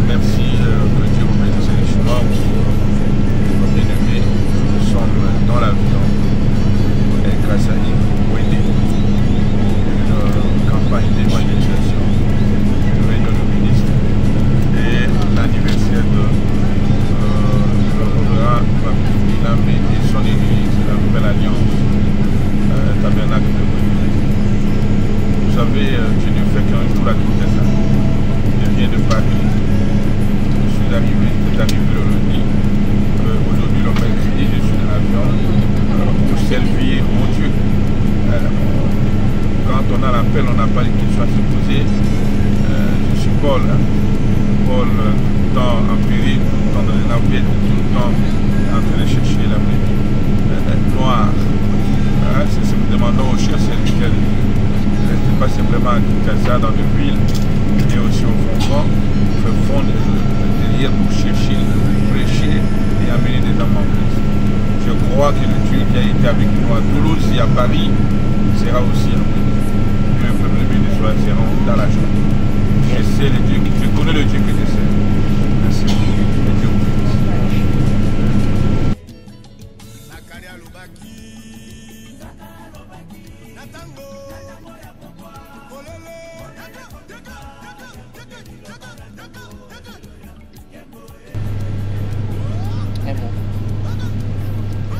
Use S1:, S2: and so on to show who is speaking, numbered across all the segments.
S1: Merci, que Dieu vous bénisse richement. Bien-aimés, nous sommes dans l'avion et grâce à une campagne d'évangélisation du réunion de ministres et l'anniversaire de Reverend Pape et son église, la Nouvelle Alliance, Tabernacle de Moïse. Vous savez, je ne fais qu'un jour à tout ça. Je viens de Paris. C'est arrivé le lundi. Aujourd'hui, le mercredi, je suis dans l'avion pour servir mon Dieu. Quand on a l'appel, on n'a pas les questions à se poser. Je suis Paul. Paul, tout le temps en péril, tout le temps dans les navettes, tout le temps en train de chercher la brebis noire. C'est ce que nous demandons aux chers serviteurs. Ne restez pas simplement à Kinshasa, dans les villes, mais aussi au fond, faire fondre derrière pour chercher, prêcher et amener des hommes en Christ. Je crois que le Dieu qui a été avec nous à Toulouse et à Paris sera aussi en nous. Que le peuple béni soit seront dans la joie. Je connais le Dieu que je sais. Merci beaucoup. Et Dieu vous bénisse.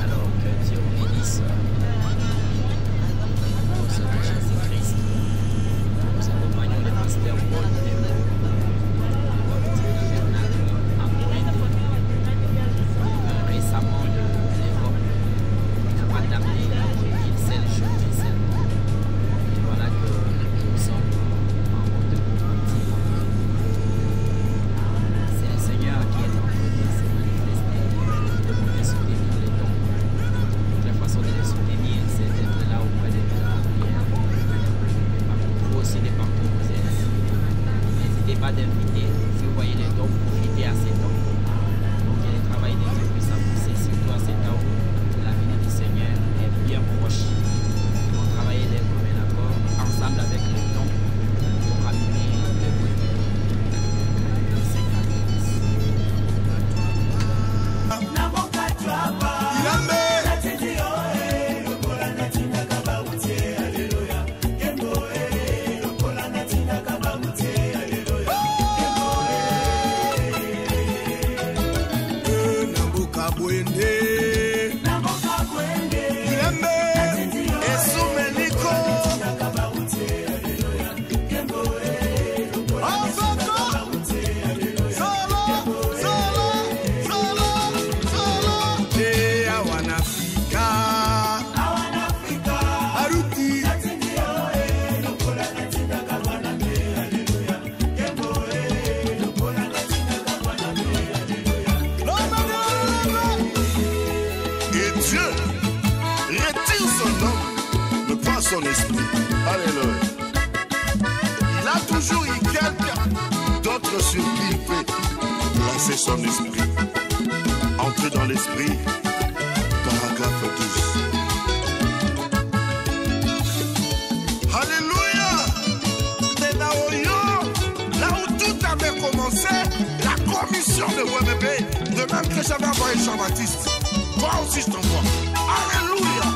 S2: Alors que Dieu vous bénisse. Au nom de Jésus-Christ, nous accompagnons le pasteur Paul récemment de l'Europe, capable d'amener une seule chose, une seule. Et voilà que nous sommes en route de partir. C'est le Seigneur qui est en train de se manifester, de pouvoir soutenir les dons. La façon de les soutenir, c'est d'être là auprès de la prière. Vous aussi, des partout où vous êtes. N'hésitez pas d'inviter. Si vous voyez les dons, profitez à ces dons. Donc, il y a le travail de Dieu puisse avancer, surtout à cet temps où la venue du Seigneur est bien proche. Nous allons travailler les communs accords ensemble avec les dons pour amener le Seigneur.
S3: Son esprit. Alléluia. Il a toujours eu quelqu'un d'autre sur qui il peut placer son esprit. Entrer dans l'esprit. Paragraphe 12. Alléluia. C'est là où tout avait commencé, la commission de WMB, de même que j'avais envoyé Jean-Baptiste. Toi aussi je t'envoie. Alléluia.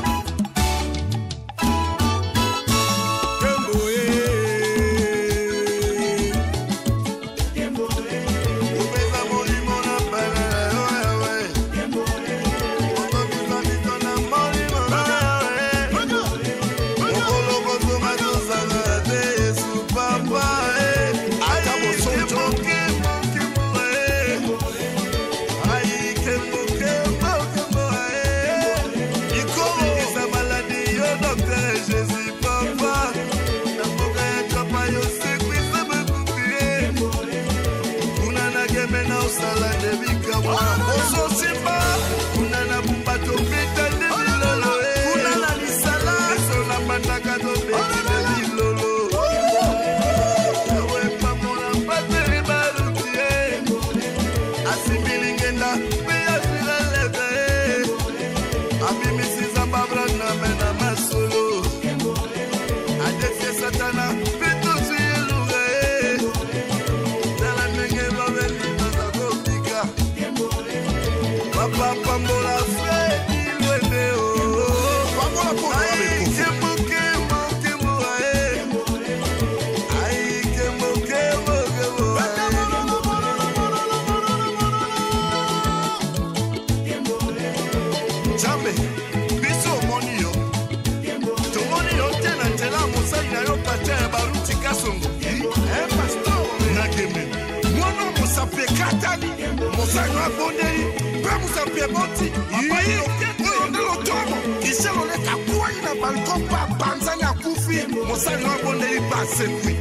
S3: Mosali, Mosali Abondei, Bemusa Piebonti, Oyonde Lotomo, Michel on est à quoi il a balcon pas Banzania Koufi, Mosali Abondei passe oui.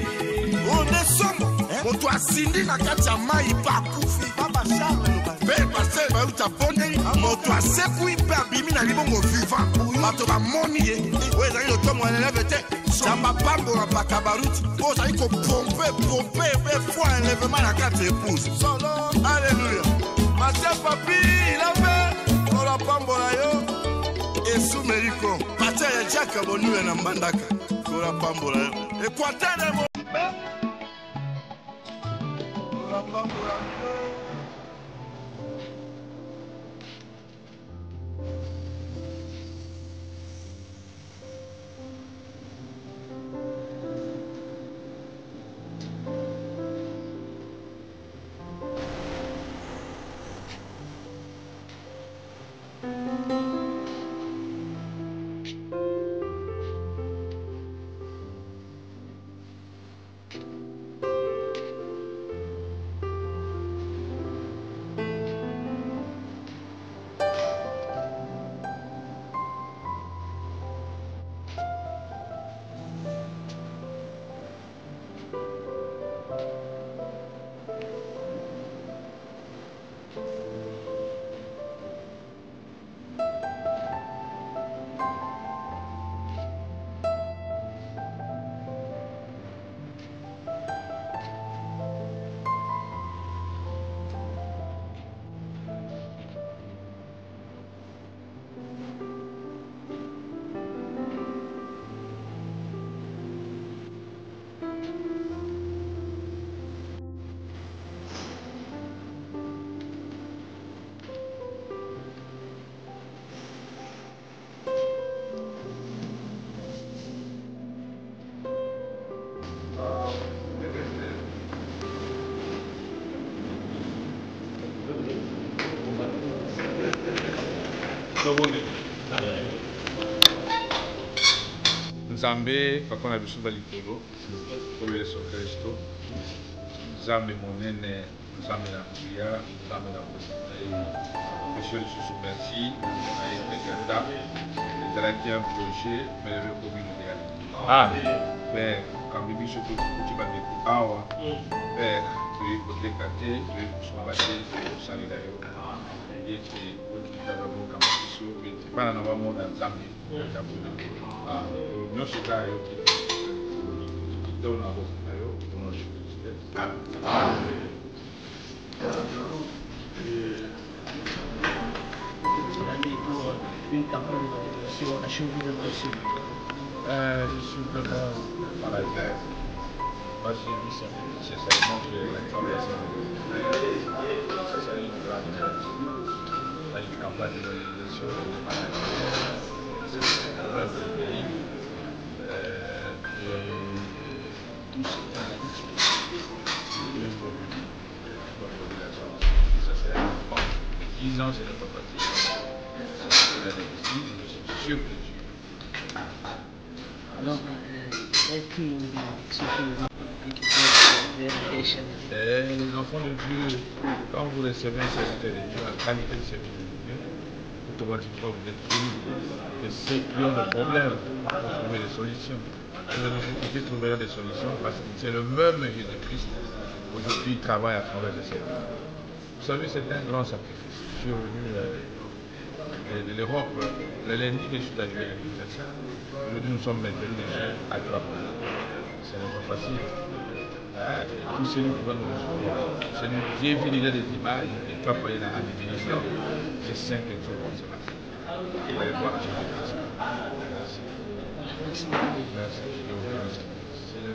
S3: On est somme, on doit Cindy Nakatia Maï pas Koufi, Papa Charles, Ben Pasteur Baouta Bondei, on doit Sekoui Babimi na Libongo vivant, Bato ba Monier, ouais, d'ailleurs le tomo elle lève tête. Chamba Pambo na Pakabaruti, pose à pomper, fois enlèvement à 4 épouses. Alléluia. Mathieu Papi, il a fait, on la Pambo la yo, et sous Mérico. Mathieu et Jack Abonu et Nambandaka, on la Pambo la yo. Et quoi t'as de mon père? On la Pambo la yo.
S1: Nzambe pakona biso balikolo koyeleso Kristo Nzambe monene Nzambe na nguya Nzambe na kosinga Monsieur le sous merci na epekata ezalaki un projet mais le communauté Père kambi biso tokuti bandeko awa Père toyei koteka te toyei kosomba te toyei kosalela yo ete okitaka bokamba biso ete bana na bamona Nzambe ya boleko nyonso eza yo te kitona na boka na yo mpona
S4: une campagne sur la cheville impossible.
S1: Simplement par la terre. Moi j'ai vu ça, c'est ça montre la traversée. C'est ça une grande là une campagne de mobilisation c'est quand même le pays tout ce qui est la population. Ça c'est bon. 10 ans c'est le papa. Je suis sûr que Dieu.
S4: Donc, est-ce qu'il y a ceux qui nous ont
S1: les enfants de Dieu, quand vous recevez un serviteur de Dieu, la qualité de serviteur de Dieu, automatiquement vous êtes unis. Et ceux qui ont des problèmes pour trouver des solutions. Vous trouverez des solutions parce que c'est le même Jésus-Christ. Aujourd'hui, il travaille à travers le serviteur. Vous savez, c'est un grand sacrifice. Je suis revenu de l'Europe, le lundi que je suis arrivé à l'Université. Aujourd'hui, nous sommes maintenus à Tuapoli. Ce n'est pas facile. Tous ceux qui vont nous recevoir. J'ai vu déjà des images et Tuapoli dans la division. C'est 5 jours comme cela. Vous allez voir Jésus-Christ. Merci. Merci. C'est le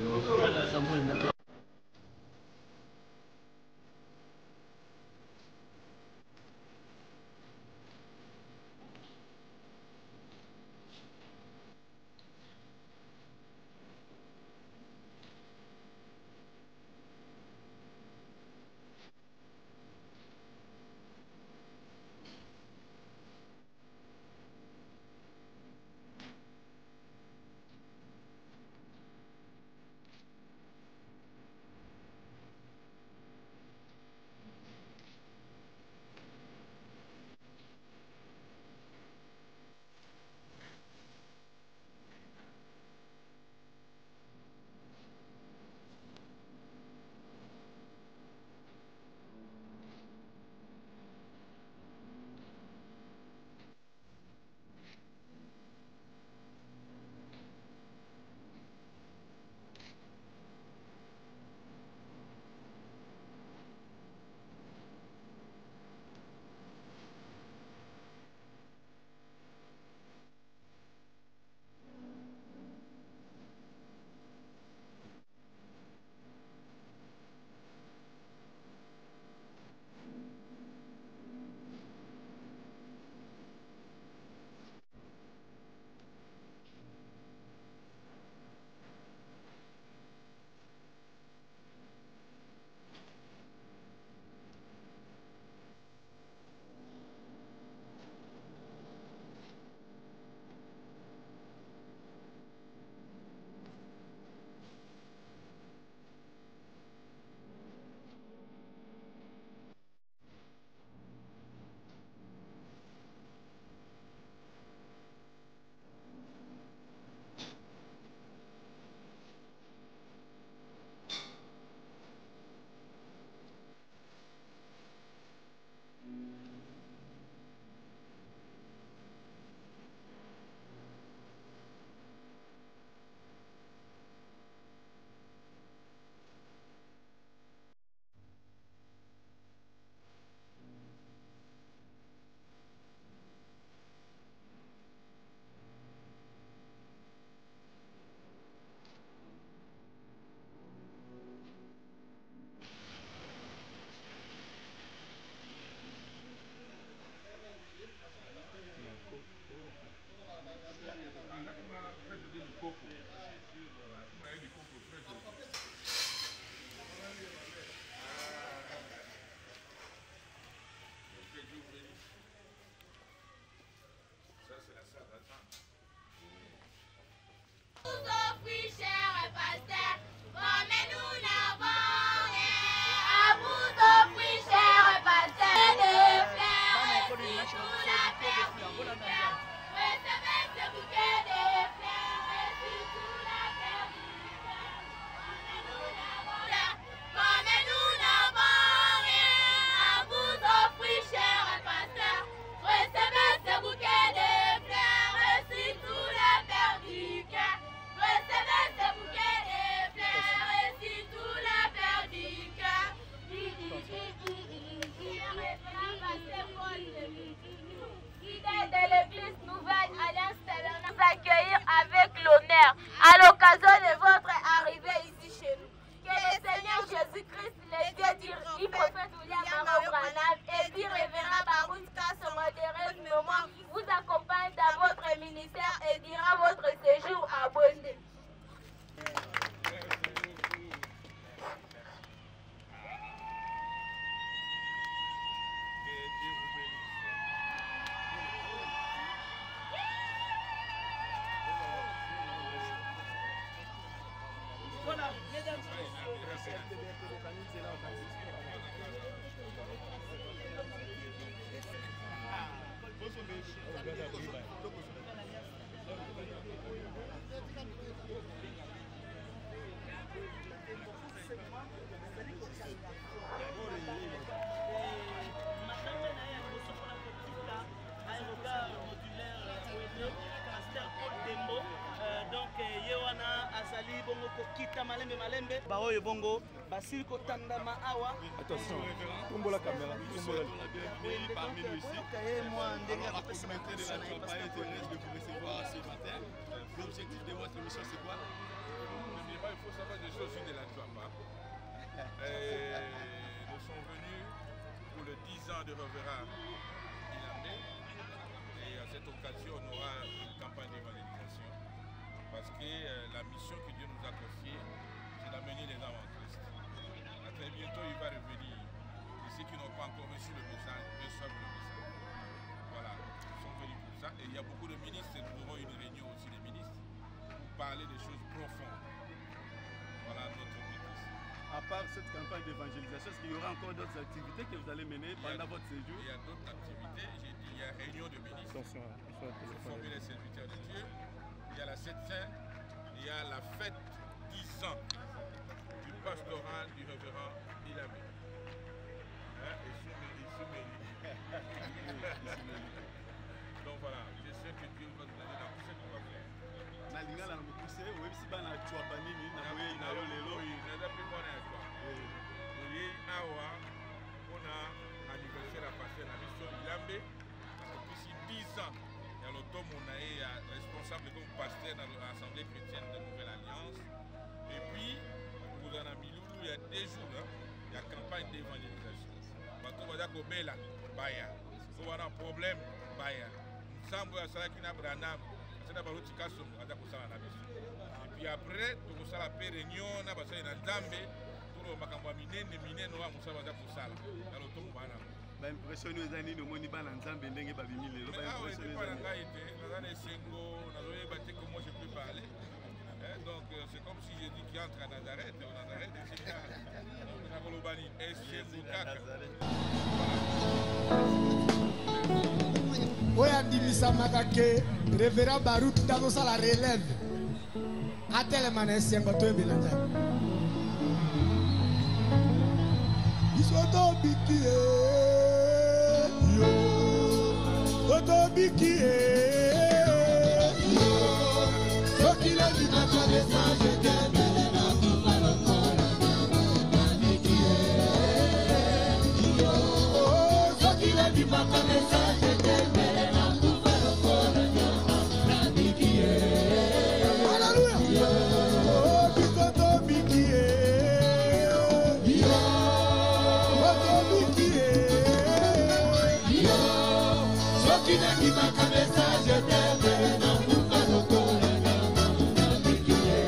S5: Donc yewana azali bongo kokita malembe malembe ba oyo bongo basili kotandama awa.
S6: Attention, tombe la caméra, tombe
S7: bienvenue parmi nous ici. Alors, la communauté de la campagne est heureuse de vous recevoir ce matin. L'objectif de votre mission, c'est quoi?
S1: Il faut savoir des choses sur de la Tuapa. Nous sommes venus pour le 10 ans de Reverend Ilamé. Et à cette occasion, on aura une campagne d'évangélisation. Parce que la mission que Dieu nous a confiée, c'est d'amener les âmes en Christ. À très bientôt, il va revenir. Et ceux qui n'ont pas encore reçu le message, reçoivent le message. Voilà, nous sommes venus pour ça. Et il y a beaucoup de ministres, et nous aurons une réunion aussi des ministres pour parler des choses profondes. Voilà notre but ici.
S7: À part cette campagne d'évangélisation, est-ce qu'il y aura encore d'autres activités que vous allez mener pendant votre séjour?
S1: Il y a d'autres activités. J'ai dit, il y a réunion de ministres.
S6: Attention,
S1: pour former les serviteurs de Dieu. Il y a la Sainte-Sainte, il y a la fête 10 ans du pastoral du révérend Ilamé. Donc voilà, je sais que Dieu va nous donner dans tout ce qu'on va faire.
S7: Nalinga la mukuse, oui, si bana tuapa nini, na oui, na yo lelo.
S1: Oui, na plus bon à toi. Oui, awa, on a anniversaire à passer la mission Ilamé. D'ici 10 ans, il y a l'automne, on est responsable comme pasteur dans l'Assemblée chrétienne de Nouvelle Alliance. Et puis, pour Zanamilou, il y a des jours, il y a campagne d'évangélisation. Parce qu'on va dire que Bela, Baya. Si on a un problème, Baya. Nous sommes à Salakina Branam, c'est d'abord l'autre cas, on va dire que ça la mission. Et puis après, tout ça, la paix réunion, on a passé dans Zambé, tout le monde a miné, nous avons ça, on va dire que ça, dans l'automne, on va
S7: ba impression nous zani no moni bana nzambe ndenge ba bimile lo ba impression nous zani
S1: nazana sengo nazoye baté comment je peux parler donc c'est comme si je dis qu'il entre à Nazareth c'est ça na kolobani sengo kaka
S8: oya ndimisa makake révérend Baruch dans la relève a tellement sengo to belanda isoto bikie Otobiki Soki la di macha de sage Kembele na kufa lokona Nabiki Soki la di macha de sage Kembele na kufa lokona Nabiki Hallelujah Otobiki Soki ma cabeça je t'aime na kufa lokona na bikie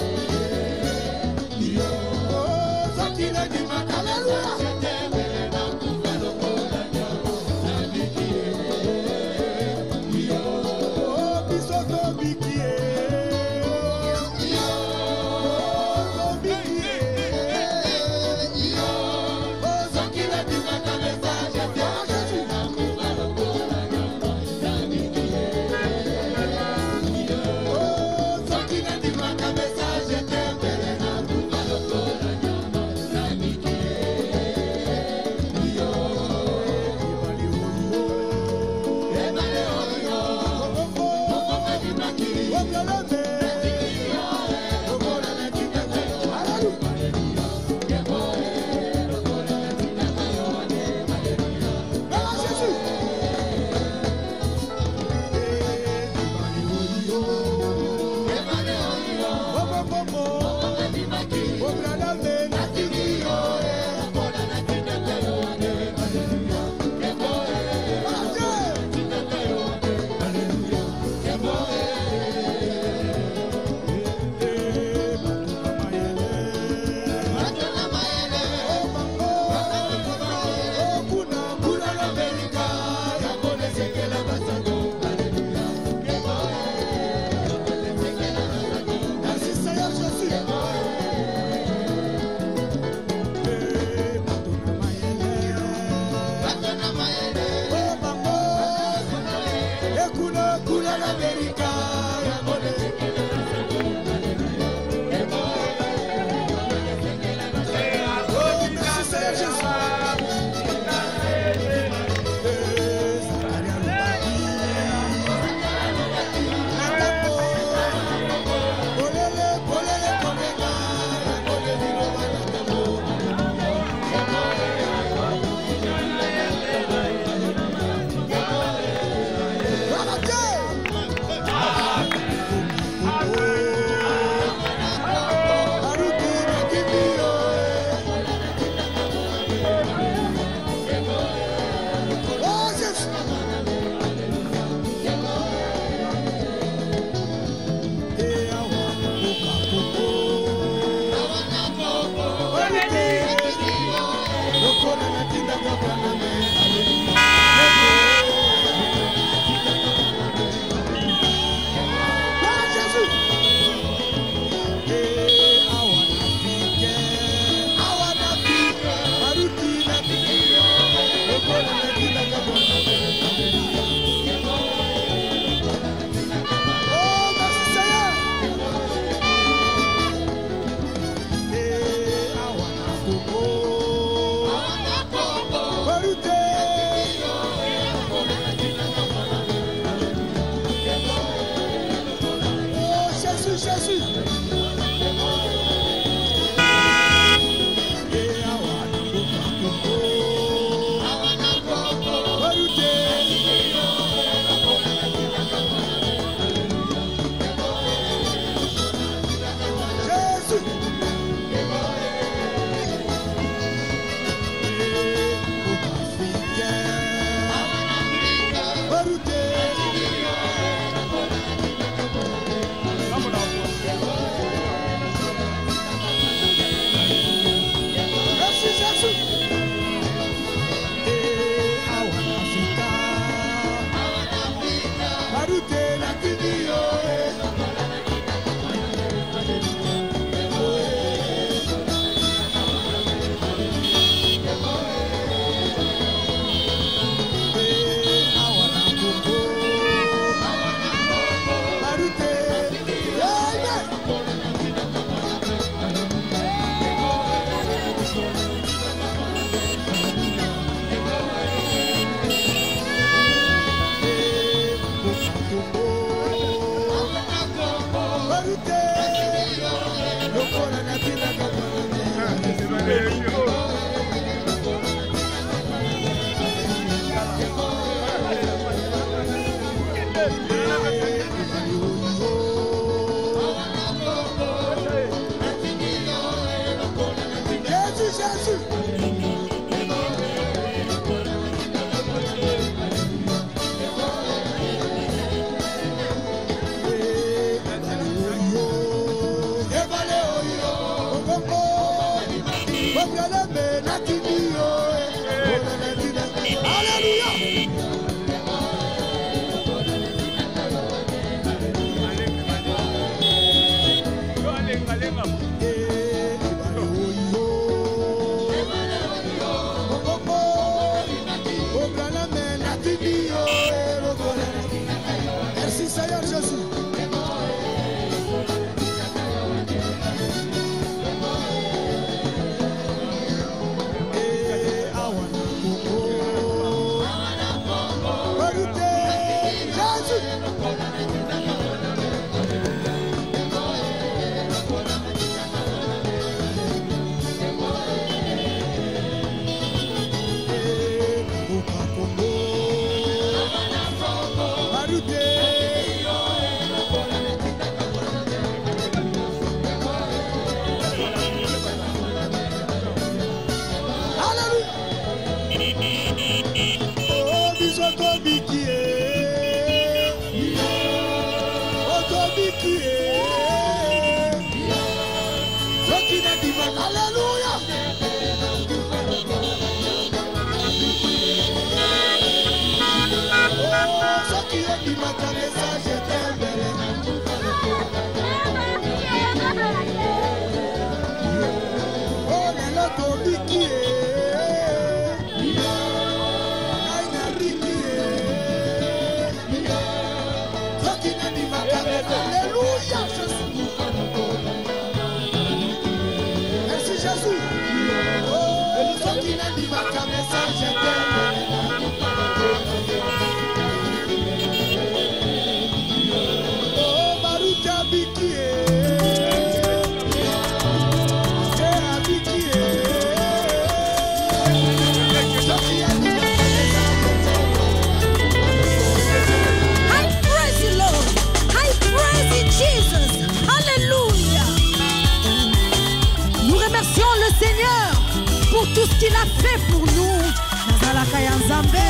S9: Tout ce qu'il a fait pour nous, Nazalaka ya Nzambe.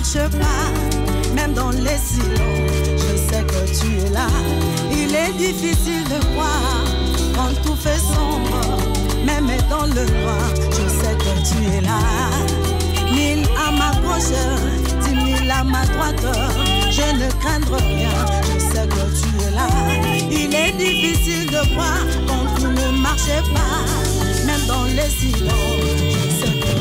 S9: marche pas, même dans les silences, je sais que tu es là. Il est difficile de croire quand tout fait sombre, même dans le noir, je sais que tu es là. 1000 à ma gauche, 10 000 à ma droite, je ne craindrai rien, je sais que tu es là. Il est difficile de croire quand tout ne marche pas, même dans les silences, je sais que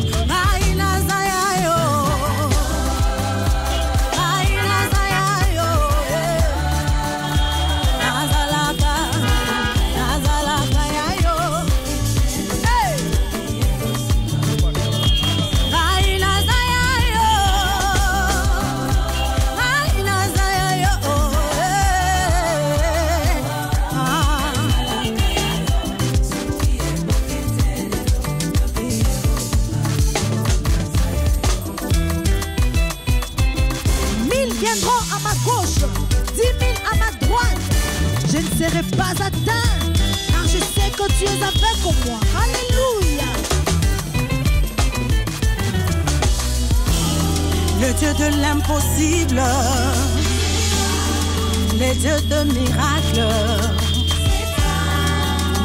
S9: à ma gauche, 10 000 à ma droite, je ne serai pas atteint, car je sais que tu es avec moi. Alléluia. Le Dieu de l'impossible, le Dieu de miracles,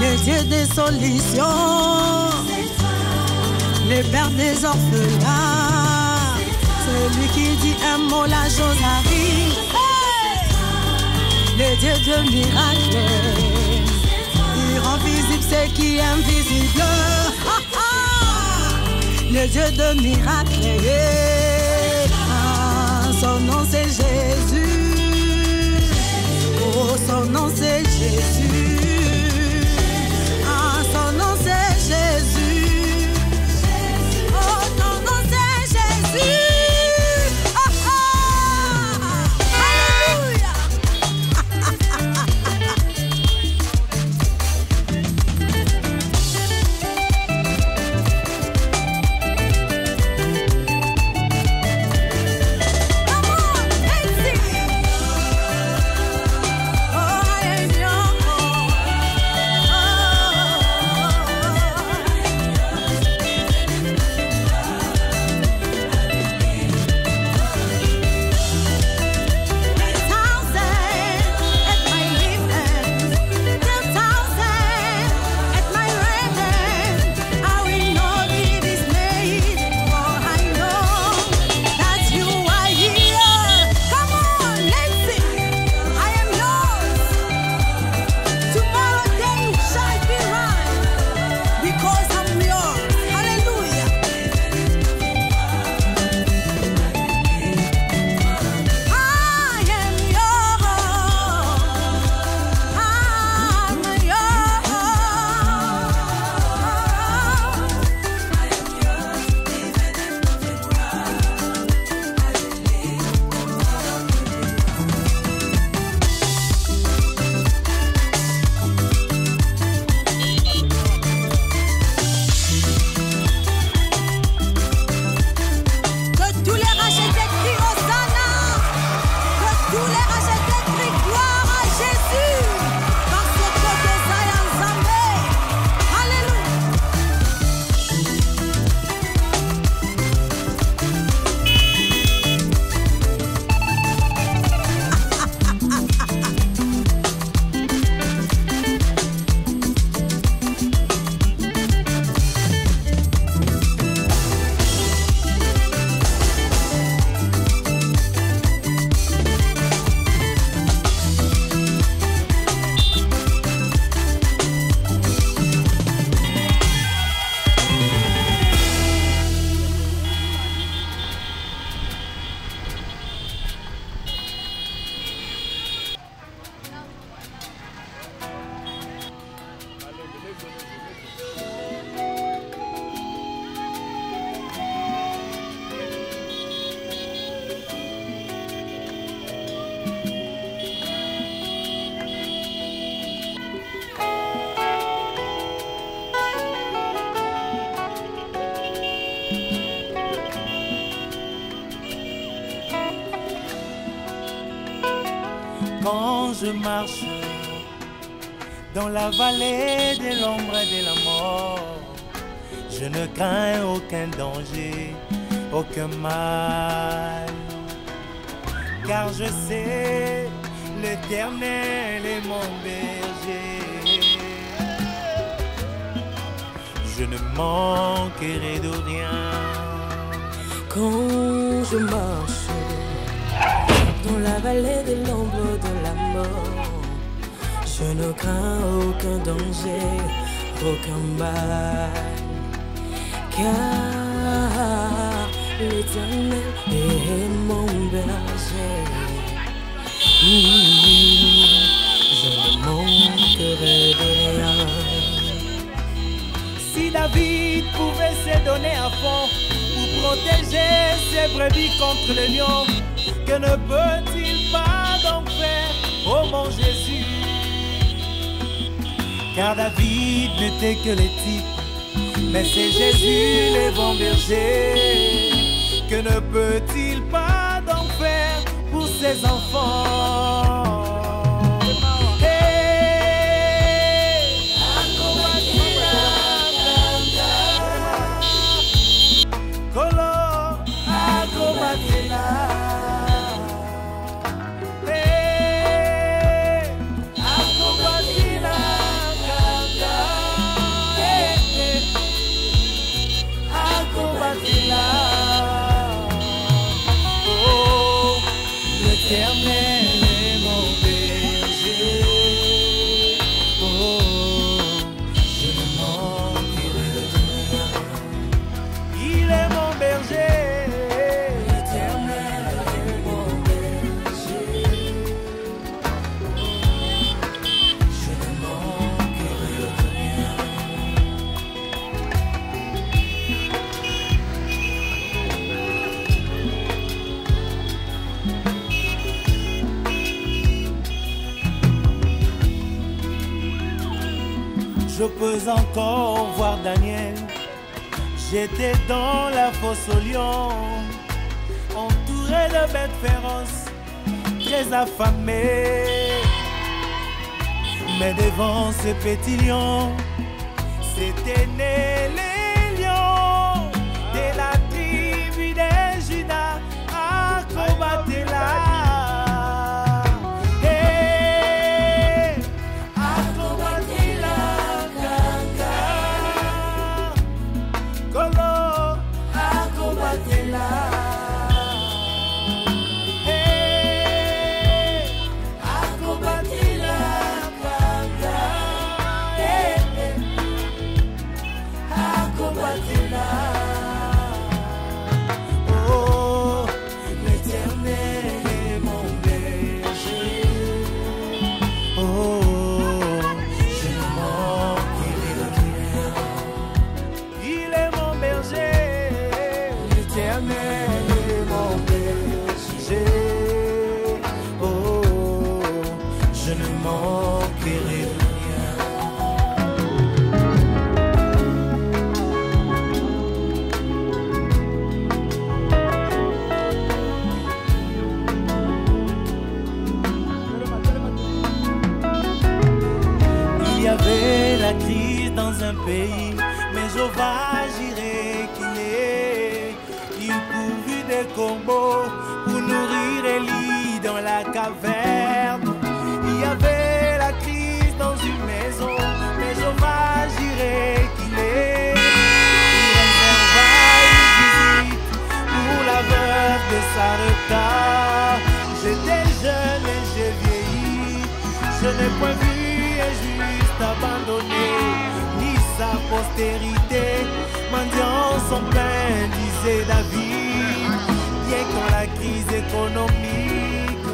S9: le Dieu des solutions, le Père des orphelins, celui qui dit un mot, la chose arrive. Hey! Le Dieu de miracles, il rend visible ce qui est invisible. Le Dieu de miracles, son nom c'est Jésus. Oh, son nom c'est Jésus. Son nom c'est Jésus. Oh, ton nom c'est Jésus.
S10: Quand je marche dans la vallée de l'ombre de la mort, je ne crains aucun danger, aucun mal. car je sais l'Éternel est mon berger. Je ne manquerai de rien.
S11: Quand je marche dans la vallée de l'ombre de la mort, je ne crains aucun danger, aucun mal, car l'Éternel est mon berger. Je ne manquerai de rien.
S10: Si David pouvait se donner à fond pour protéger ses brebis contre le lion, que ne peut-il pas donc faire, oh mon Jésus? Car David n'était que les types, mais c'est Jésus le bon berger. Que ne peut-il pas donc faire pour ses enfants? Je peux encore voir Daniel. J'étais dans la fosse au lion, entouré de bêtes féroces, très affamé. Mais devant ce petit lion, s'étaient nés les lions de la tribu de Juda à combattre là. Pays, mais Jéhovah j'irai qu'il est. Il pourvut des corbeaux pour nourrir Élie dans la caverne. Il y avait la crise dans une maison, mais Jéhovah j'irai qu'il est. Il réserva une visite pour la veuve de Sarepta. J'étais jeune et j'ai vieilli, je n'ai point vu un juste abandonné. Sa postérité, mendiant son pain, disait David. Bien quand la crise économique,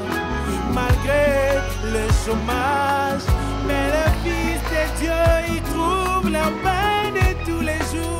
S10: malgré le chômage, mais le Fils de Dieu, il trouve la paix de tous les jours.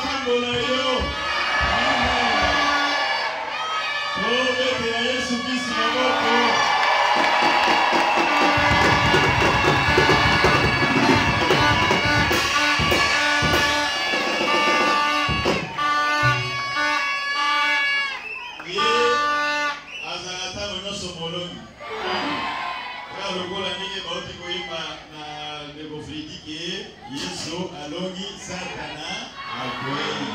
S7: pambola yo. Oh, bébé, Yesu Kristo maboko. Yesu alongi Satana akweli.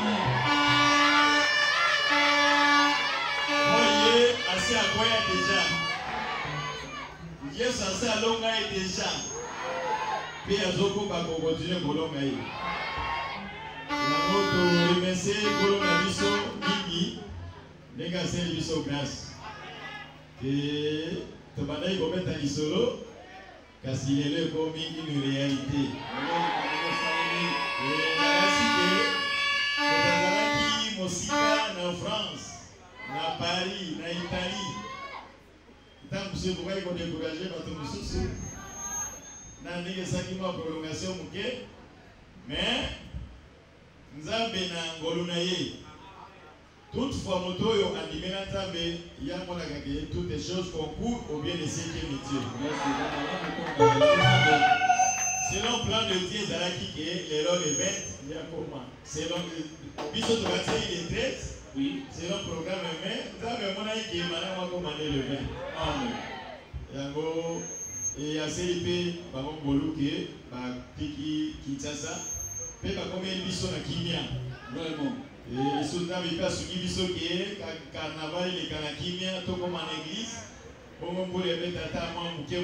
S7: Oye, assez akweli déjà. Yesu assez alonga déjà. Puis azoko ba continuer kolonga yi. La moto remercier kolonga biso mingi. Nenga c'est biso grâce. Et to bandai ko mettre isolo. Kasi lelo komi une réalité. En France, en Paris, en Italie, tant que vous pouvez vous décourager, votre souci, n'a pas de prolongation, mais nous avons toutefois, moto animé il y a toutes les choses concourent au bien de ce qui est métier. Selon le plan de Dieu, les lois de bêtes, il y a comment? Selon le biseau de bâtiment, il est 13. Oui. Selon le programme, mais vous avez mon avis qui est malin, commander le vin. Amen. Et à CIP, Bamon Bolouké, Tiki, Kinshasa, puis combien de biseaux na Kimia? Vraiment. Et les soldats, ils passent sur biseau qui est carnaval, les Kanakimia, tout comme en église. Pour les mettre à ta main, mouké.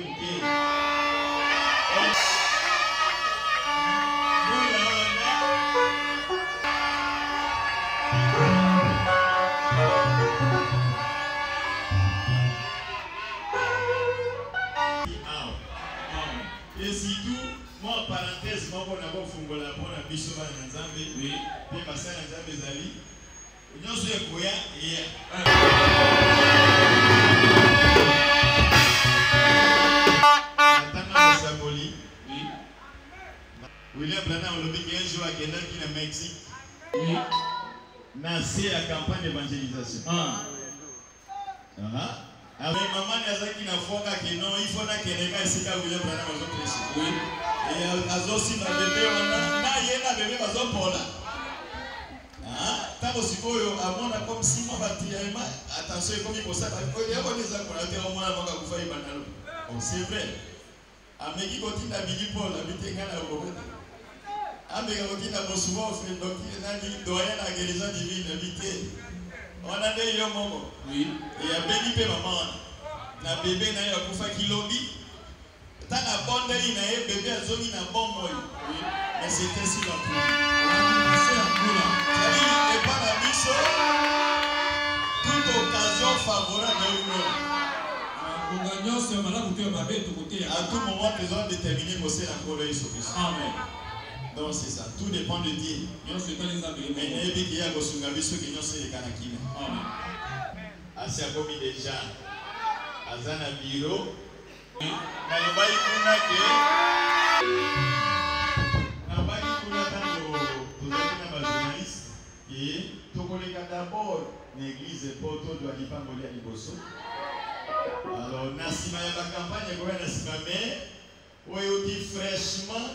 S7: Et surtout, moi en parenthèse, moi on a beau faire la bonne ambition dans Nzambe, oui, puis passer à Nzambe Zali, nous sommes koya et Natana Saboli, oui, William Branham le big un jour à Kenya qui est au Mexique, oui, nasé à campagne d'évangélisation. Avec maman Yazaki n'a pas que non, il faut que les gars ici à William Branham aux autres ici. Oui. Et à Zossi ma bébé, on a yéna bébé à Zopola. Ah, tant aussi que à mon comme si mon bâtiment, attention comme il faut ça. Il y a des gens qu'on a été au moins avant que vous fassiez banalo. Bon, c'est vrai. Ameki continue à Billy Paul, habiter Ghana au Bobo. Ameki continue à Mosuva, fait donc il a dit doyen à guérison divine habiter. On a des hommes, oui, et il y a bébé maman, na bébé na ya kufa kilobi, tant la bonne il na bébé a zoni na bon moi, oui, mais c'était si la poule. C'est la poule. C'est-à-dire il n'est pas la biso, toute occasion favorable à l'union. À tout moment, nous devons déterminer que c'est la colère sur Christ. Amen. Donc c'est ça, tout dépend de Dieu. Mais il y a des choses qui sont les Kanakina. Assez à commis déjà. Azana Biro. Nabaï Kunake. Nabaï Kunake pour les journalistes. Et tout le monde d'abord l'église Porto doit y pas mourir à Liboso. Alors, Nassima y a la campagne, il y a Nassima, mais où est dit fraîchement.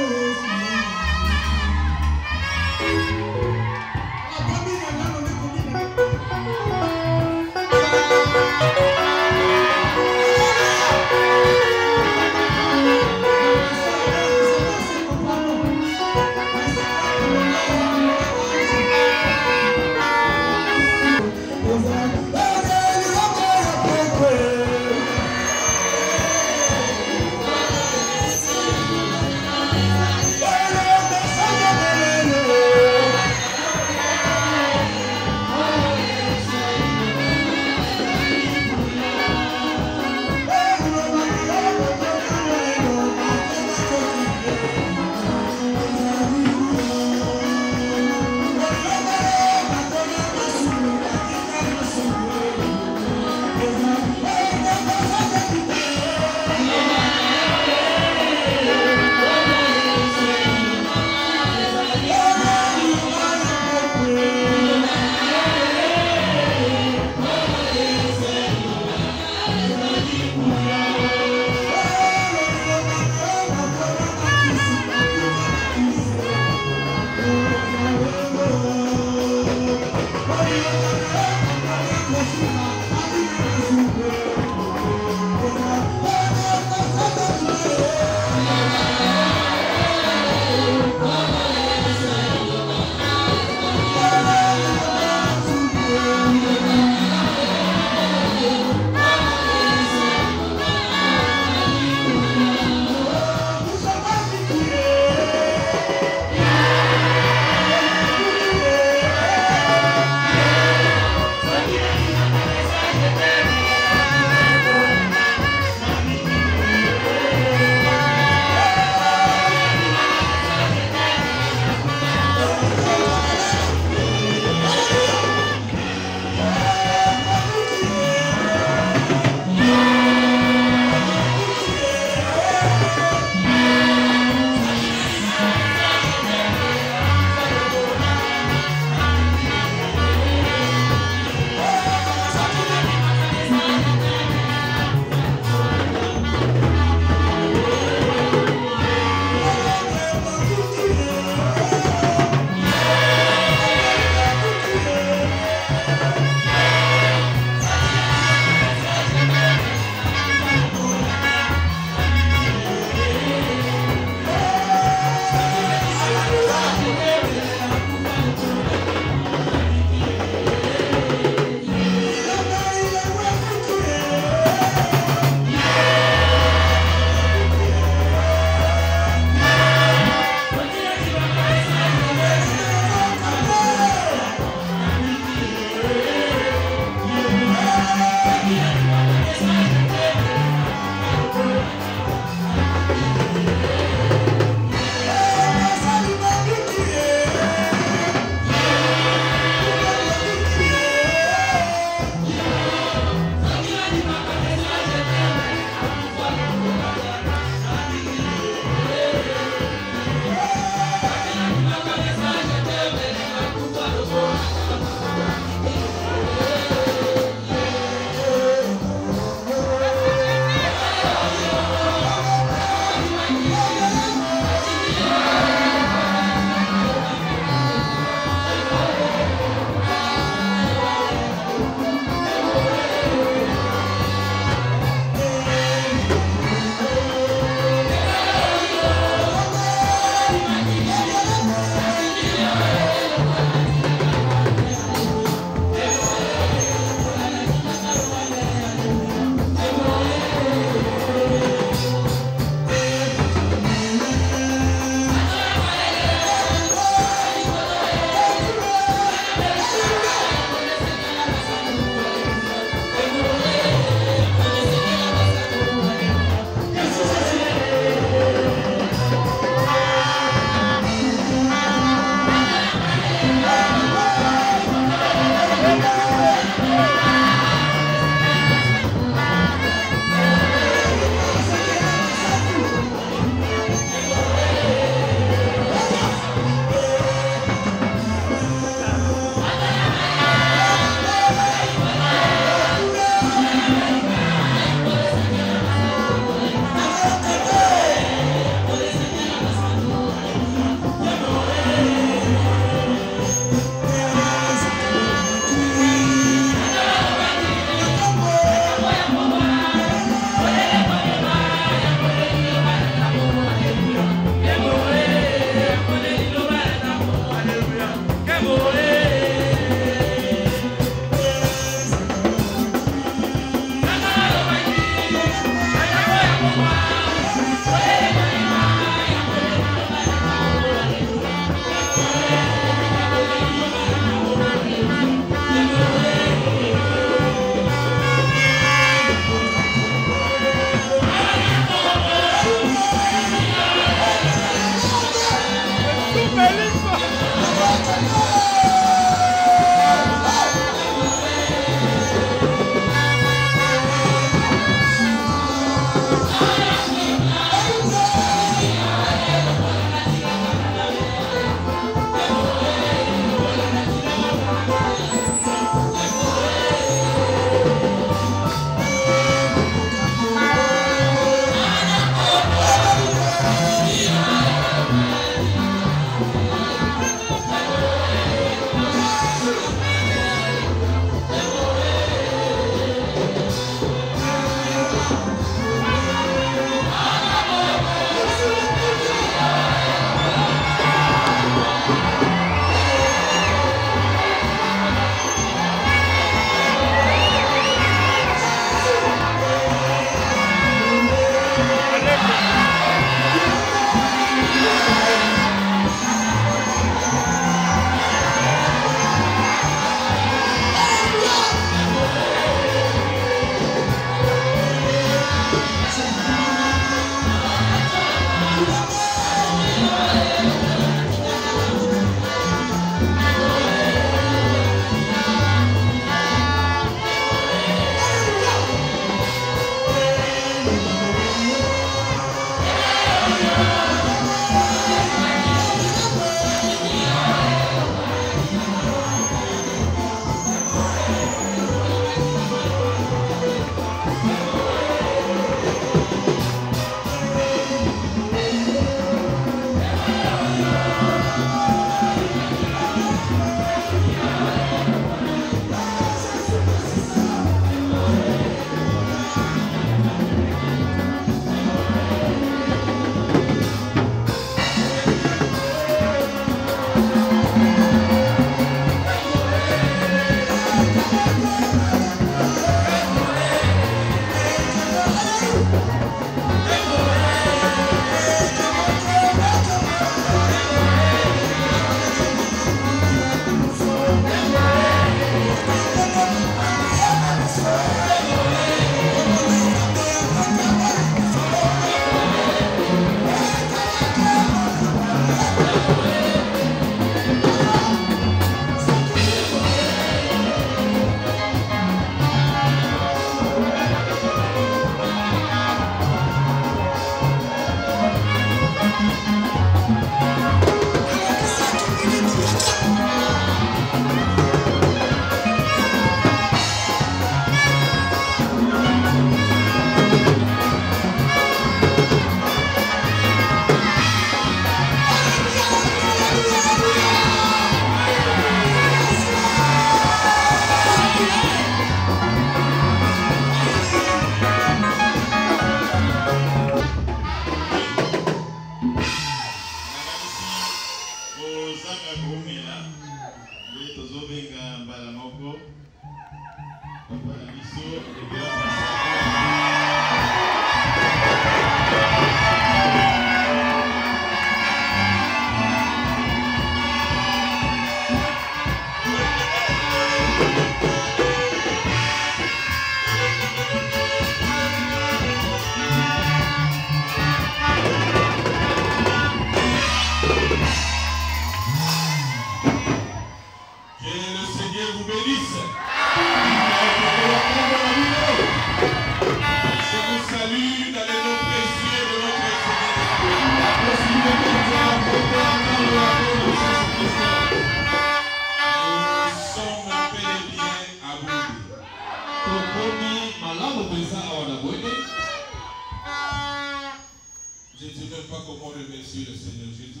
S1: Je ne sais même pas comment remercier le Seigneur Jésus.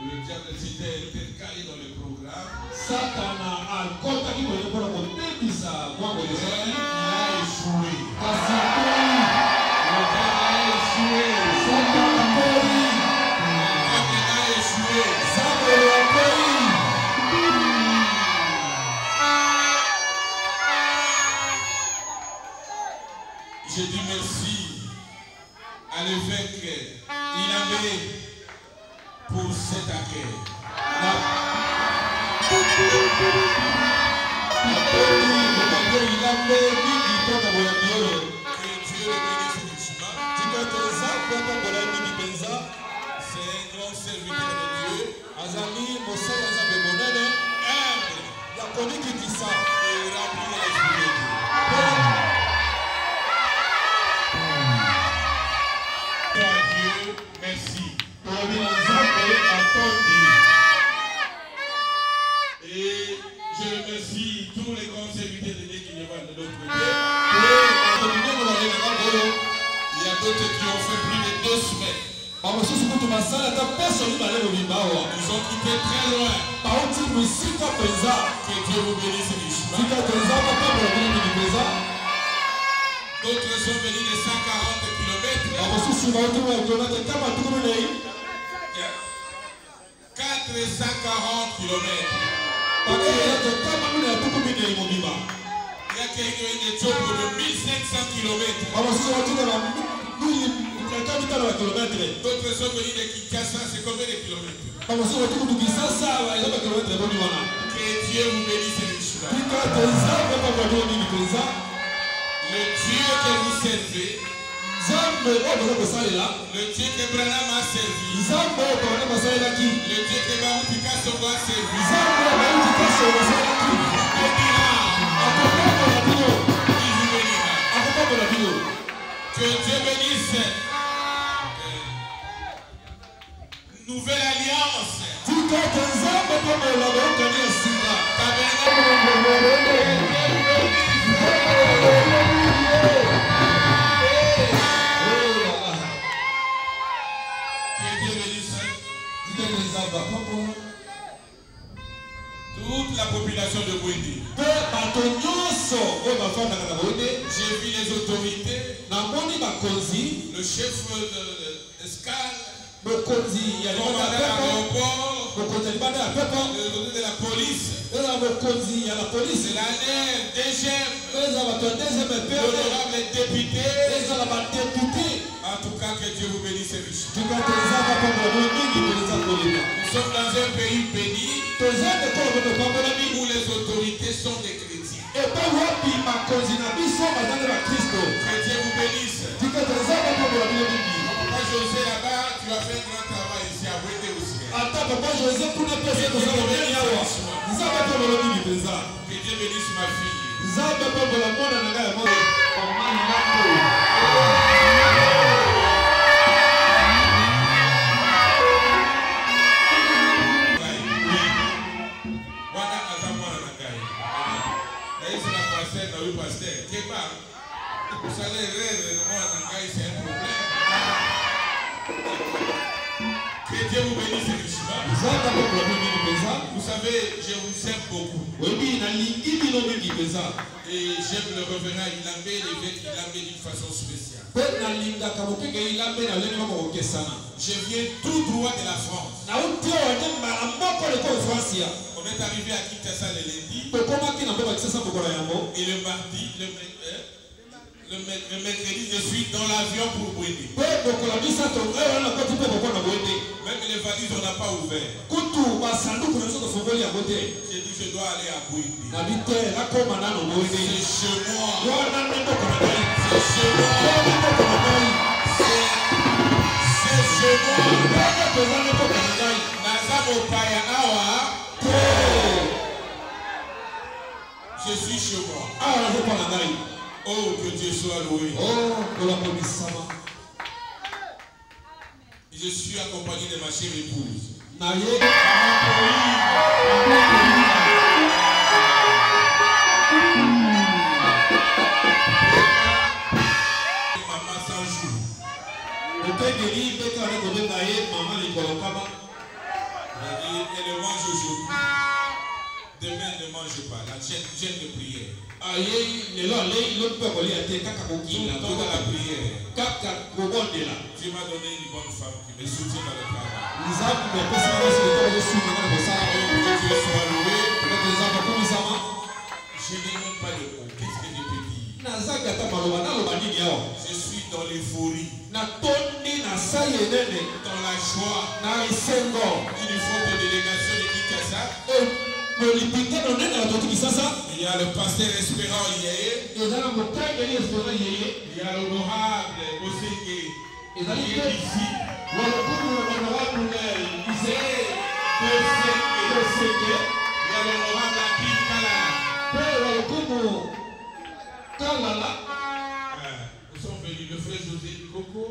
S1: Le diable s'était intercalé dans le programme. Je dis merci à l'évêque Ilambé pour cet accueil. C'est un grand serviteur de Dieu. Humble et rempli de l'Esprit de Dieu. Merci. Et je remercie tous les grands serviteurs de Dieu qui viennent de l'autre côté. Il y a d'autres qui ont fait plus de 2 semaines. Ils ont quitté très loin. Que Dieu vous bénisse du chemin. D'autres sont venus de 140 km. 440 km. Il y a quelqu'un qui est de 1500 km. D'autres sont venus de Kinshasa, c'est combien de kilomètres? Que Dieu vous bénisse du chemin. Le Dieu que vous servez, le Dieu que Branham a servi, le Dieu que Maoutika Songo a servi, il vous bénira. Que Dieu bénisse. Nouvelle alliance. Toute la population de Bouédé. J'ai vu les autorités, le chef d'escale, le commandant de l'aéroport, le de la police, de l'année DGM, l'honorable député. En tout cas, que Dieu vous bénisse riche. Nous sommes dans un pays béni où les autorités sont des chrétiens. Que Dieu vous bénisse. Papa José là-bas, tu as fait un grand travail ici à Bouédé aussi. Que Dieu bénisse ma fille. Vous allez rire, c'est un problème. Que Dieu vous bénisse richement. Vous savez, je vous aime beaucoup. Et j'aime le reverend Ilambé, l'évêque Ilambé d'une façon spéciale. Je viens tout droit de la France. On est arrivé à Kinshasa le lundi. Et le mardi, le mercredi, je suis dans l'avion pour Bouédé. Même les valises, on n'a pas ouvert. J'ai dit, je dois aller à Bouédé. C'est chez moi. C'est chez moi. C'est chez moi. Nazamo Paya Awa. Je suis chez moi. Oh, que Dieu soit loué. Je suis accompagné de ma chère épouse.
S12: guéri, mais quand on est naïf, maman les colocaba.
S7: Elle mange aujourd'hui. Demain ne mange pas. La gêne de prière.
S12: Aïe, l'autre peut aller à tes cacacoquilles.
S7: Tout dans la prière.
S12: Cacacoquille.
S7: Dieu m'a donné une bonne femme qui me soutient dans le travail.
S12: Les hommes ne peuvent pas se mettre dessus.
S7: Que Dieu soit loué.
S12: Je
S7: n'ai même pas de mots. Qu'est-ce que je peux dire? Je suis dans l'euphorie. Dans la joie. Une forte délégation de Kinshasa. Il y a le pasteur Espérant Yeye. Il y a l'honorable Oseke. Il est ici. Il y a l'honorable Akin Kalala. Nous sommes venus, le frère José Coco,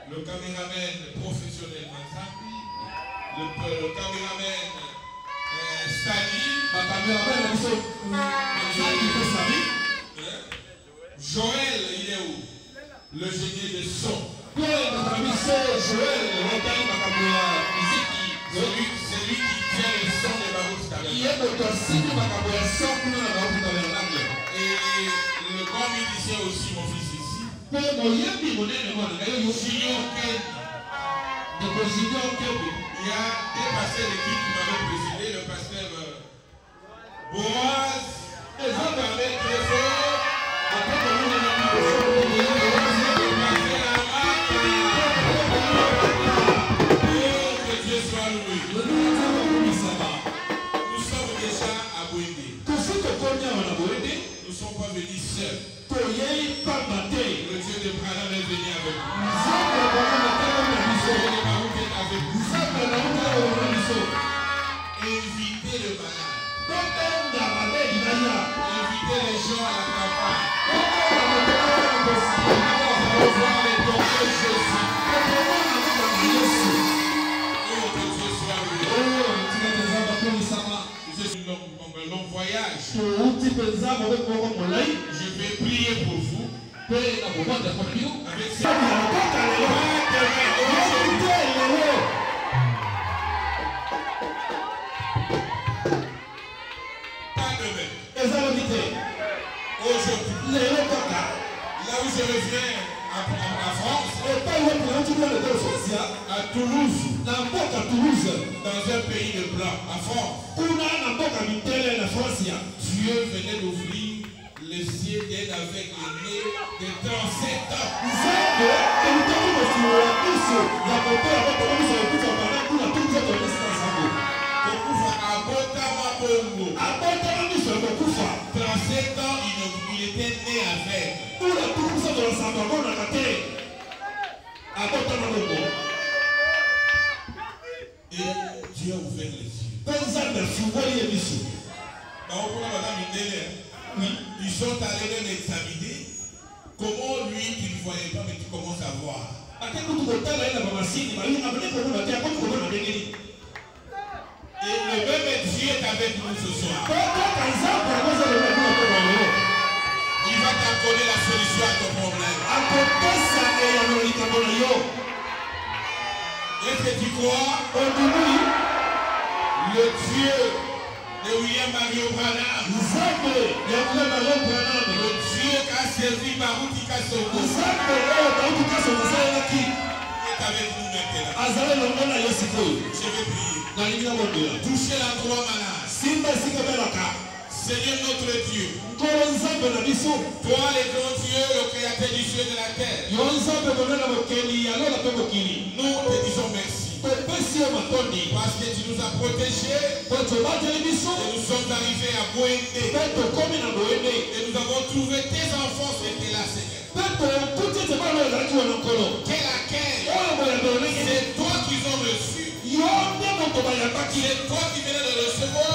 S7: le caméraman professionnel Manzambi, le caméraman Stani, Joël, il est où? Le génie de son. Joël, c'est lui qui tient le son de Baruch Tabernacle. Et le grand musicien aussi, mon fils ici. Il y a des pasteurs d'équipe qui m'avaient précédé, le pasteur Boaz, les autres avec très fort. Que Dieu soit loué. Nous sommes déjà à Boédé. Nous ne sommes pas venus seuls. Le Dieu de Branham est venu avec nous. Invitez le malade. Invitez les gens à la campagne. Voir les dons de Jésus. Oh, que Dieu soit loué. Je suis un long voyage. Je vais prier pour vous. Avec ça. Pas demain. Aujourd'hui. Là où je reviens à France, à Toulouse, dans un pays de blanc, à France, Dieu venait d'ouvrir les cieux d'un aveugle né de 37 ans. Il était né avec. Et Dieu a ouvert les yeux. Ils sont allés l'examiner. Comment lui, tu ne voyais pas, mais tu commences à voir. Et le même Dieu est avec nous ce soir. Il va t'accorder la solution à ton problème. Est-ce que tu crois? Le Dieu de William Mario Branham, le Dieu qui a servi Baruch Tabernacle, est avec nous maintenant. Je vais prier. Touchez l'endroit malade. Seigneur notre Dieu, toi le grand Dieu, le créateur du ciel et de la terre, nous te disons merci. Parce que tu nous as protégés et nous sommes arrivés à Boédé et nous avons trouvé tes enfants qui étaient là, Seigneur. Quel accueil! C'est toi qui ont reçu. C'est toi qui venais de recevoir.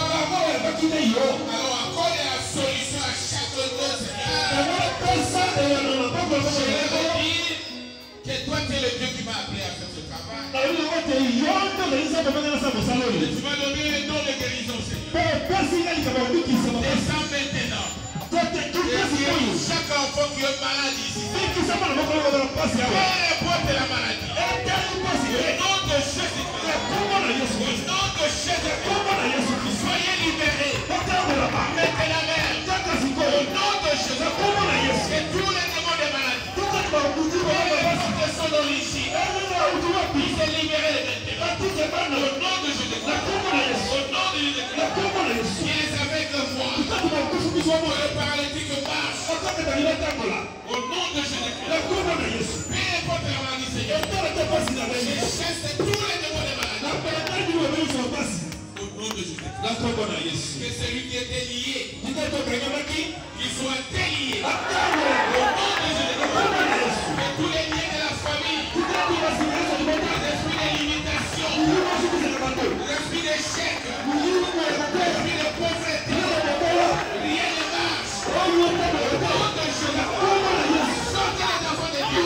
S7: Alors accorde la solution à chaque autre, Seigneur. Je vais dire que toi tu es le Dieu qui m'a appelé à faire ce travail. Tu m'as donné le don de guérison, Seigneur. Descends maintenant. Chaque enfant qui est malade ici, importe la maladie. Au nom de Jésus. Soyez libérés. Mettez la main. Au nom de Jésus. Et tous les démons des maladies. Qui sont d'origine. Ils sont libérés maintenant. Au nom de Jésus. Au nom de Jésus. Qui les aveugles voient. Le paralytique marche. Au nom de Jésus. Peu importe la maladie, Seigneur. Je chasse tous les démons des maladies. Au nom de Jésus. Que celui qui était lié, qu'il soit délié. Au nom de Jésus. Que tous les liens de la famille, l'esprit de limitation, l'esprit d'échec, l'esprit de pauvreté, rien ne marche. Au nom de Jésus. Sortez les enfants de Dieu.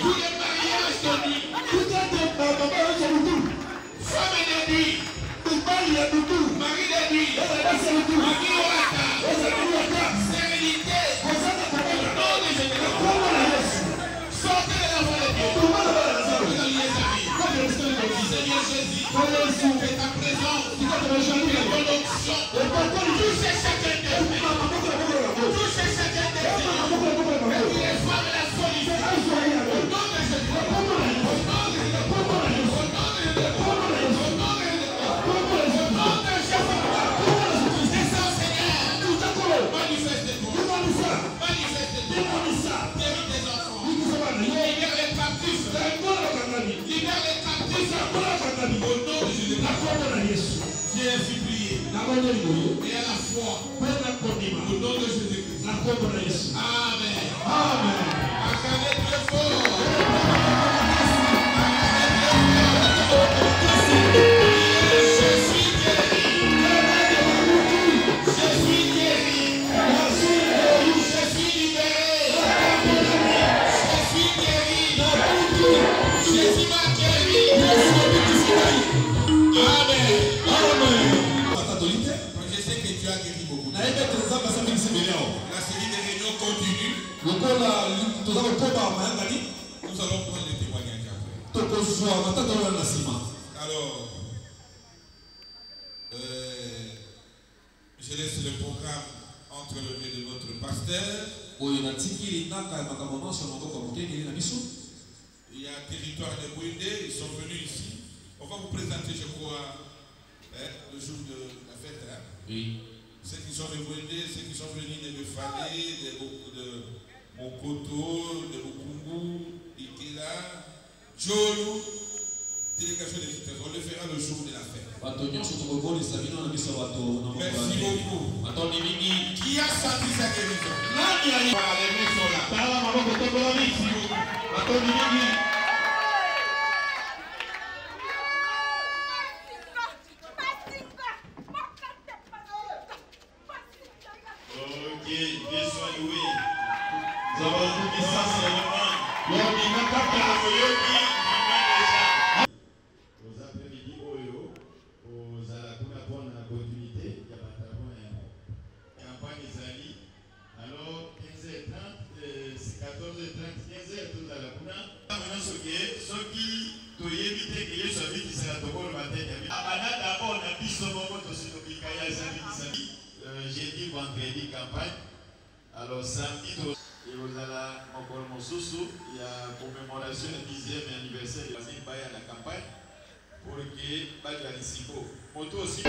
S7: Tous les mariages de nuit. Femme de nuit. Mari de nuit. Mari au retard. Sérénité. Au nom de Jésus. Sortez les enfants de Dieu. Seigneur Jésus. Fais ta présence. Fais ton onction. Touchez chacun d'eux. Touchez chacun d'eux. Et puis les femmes et la solitude. Au nom de Jésus. Au nom de Jésus. Au nom de Jésus. Au nom de Jésus. Descends, Seigneur. Manifeste-toi. Manifeste-toi. Guéris tes enfants. Libère les captifs. Libère les captifs. Au nom de Jésus. J'ai ainsi prié. Et à la foi. Au nom de Jésus-Christ. Amen. Amen. Acclamez très fort.
S12: Nous allons prendre les témoignages après. Alors, je laisse le programme entre le mains de notre pasteur. Il y a un territoire de Bouindé, ils sont venus ici. On va vous présenter, je crois, le jour de la fête. Hein? Oui. Ceux qui sont de Bouindé, ceux qui sont venus de Befalé, de Mokoto, de Bukungu, Ikela, Jolu, délégation des visiteurs. On le fera le jour de la fête. Merci beaucoup. Qui a senti sa guérison? Les mains sont là. Ok, bien soigné. Nous avons tout ça seulement.
S7: Aux après-midi, aux Alakuna pour la continuité, il y a pas de campagne Zali. Alors, 15h30, 14h30, 15h, tout à la Kuna. Maintenant, ce qui tu évites que les amis qui sera au matin. D'abord, on a vu ce moment de ce Kaya Zali qui s'habille. Jeudi, vendredi, campagne. Alors, samedi, et vous allez encore mon sous-sous, il y a commémoration du 10e anniversaire de la campagne pour que Badia Lisipo. Moto aussi.